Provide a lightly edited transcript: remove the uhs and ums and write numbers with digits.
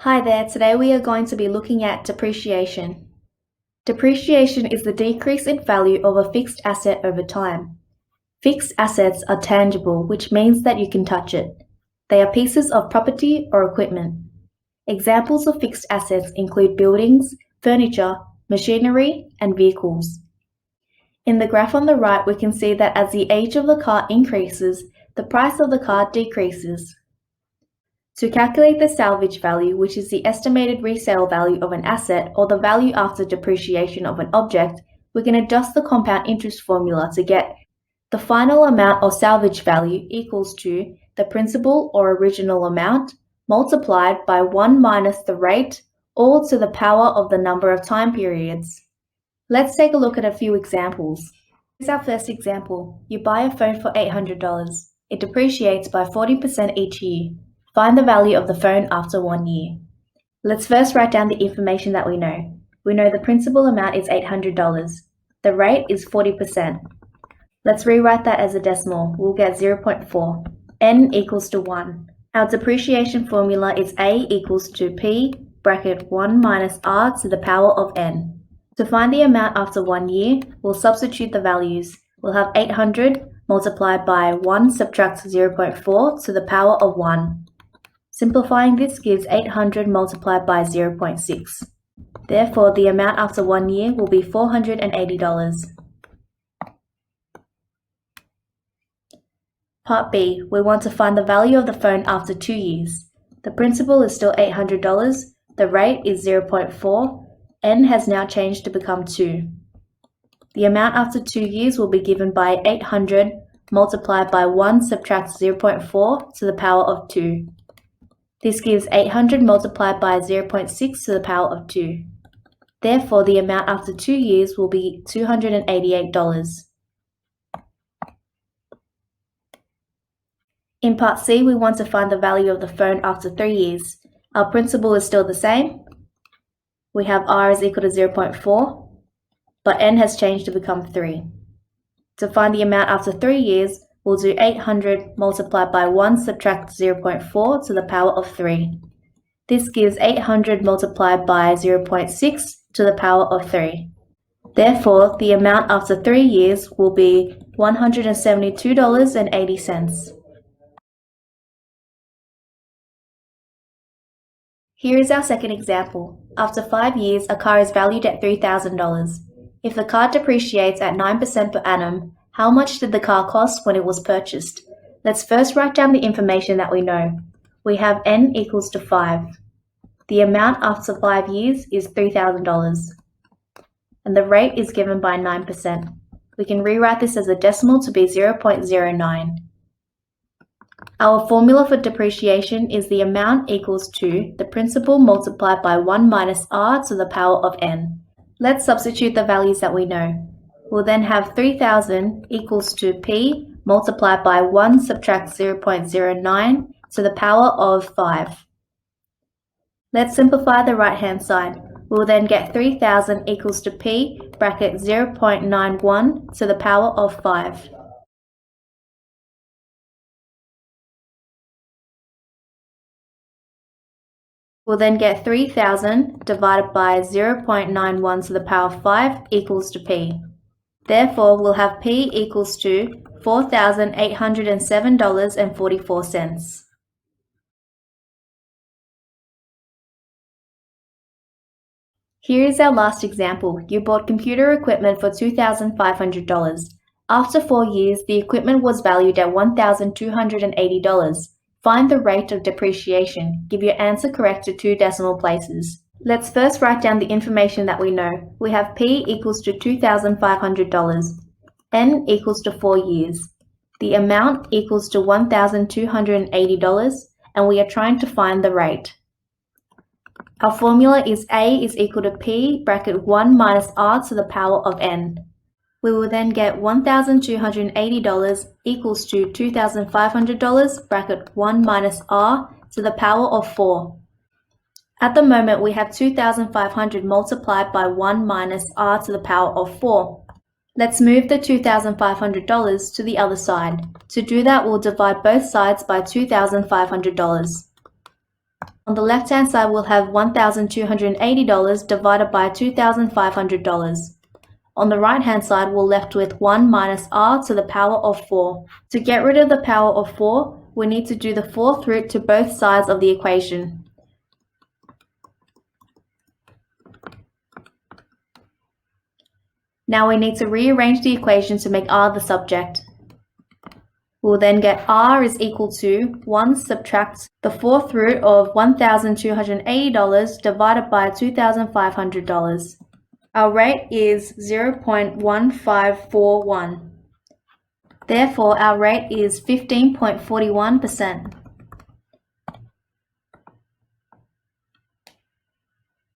Hi there, today we are going to be looking at depreciation. Depreciation is the decrease in value of a fixed asset over time. Fixed assets are tangible, which means that you can touch it. They are pieces of property or equipment. Examples of fixed assets include buildings, furniture, machinery, and vehicles. In the graph on the right, we can see that as the age of the car increases, the price of the car decreases. To calculate the salvage value, which is the estimated resale value of an asset or the value after depreciation of an object, we can adjust the compound interest formula to get the final amount or salvage value equals to the principal or original amount multiplied by 1 minus the rate, all to the power of the number of time periods. Let's take a look at a few examples. Here's our first example. You buy a phone for $800. It depreciates by 40% each year. Find the value of the phone after 1 year. Let's first write down the information that we know. We know the principal amount is $800. The rate is 40%. Let's rewrite that as a decimal. We'll get 0.4. N equals to 1. Our depreciation formula is A equals to P bracket 1 minus R to the power of N. To find the amount after 1 year, we'll substitute the values. We'll have 800 multiplied by 1 subtract 0.4 to the power of 1. Simplifying this gives 800 multiplied by 0.6. Therefore, the amount after 1 year will be $480. Part B, we want to find the value of the phone after 2 years. The principal is still $800, the rate is 0.4, N has now changed to become 2. The amount after 2 years will be given by 800 multiplied by 1 subtract 0.4 to the power of 2. This gives 800 multiplied by 0.6 to the power of 2. Therefore, the amount after 2 years will be $288. In Part C, we want to find the value of the phone after 3 years. Our principal is still the same. We have R is equal to 0.4, but N has changed to become 3. To find the amount after 3 years, we'll do 800 multiplied by 1 subtract 0.4 to the power of 3. This gives 800 multiplied by 0.6 to the power of 3. Therefore, the amount after 3 years will be $172.80. Here is our second example. After 5 years, a car is valued at $3,000. If the car depreciates at 9% per annum, how much did the car cost when it was purchased? Let's first write down the information that we know. We have N equals to 5. The amount after 5 years is $3,000. And the rate is given by 9%. We can rewrite this as a decimal to be 0.09. Our formula for depreciation is the amount equals to the principal multiplied by 1 minus R to the power of N. Let's substitute the values that we know. We'll then have 3,000 equals to P multiplied by 1 subtract 0.09 to the power of 5. Let's simplify the right-hand side. We'll then get 3,000 equals to P bracket 0.91 to the power of 5. We'll then get 3,000 divided by 0.91 to the power of 5 equals to P. Therefore, we'll have P equals to $4,807.44. Here is our last example. You bought computer equipment for $2,500. After 4 years, the equipment was valued at $1,280. Find the rate of depreciation. Give your answer correct to 2 decimal places. Let's first write down the information that we know. We have P equals to $2,500. N equals to 4 years. The amount equals to $1,280, and we are trying to find the rate. Our formula is A is equal to P bracket 1 minus R to the power of N. We will then get $1,280 equals to $2,500 bracket 1 minus R to the power of 4. At the moment, we have 2,500 multiplied by 1 minus R to the power of 4. Let's move the $2,500 to the other side. To do that, we'll divide both sides by $2,500. On the left-hand side, we'll have $1,280 divided by $2,500. On the right-hand side, we're left with 1 minus r to the power of 4. To get rid of the power of 4, we need to do the fourth root to both sides of the equation. Now we need to rearrange the equation to make r the subject. We'll then get r is equal to 1 subtract the fourth root of $1,280 divided by $2,500. Our rate is 0.1541. Therefore, our rate is 15.41%.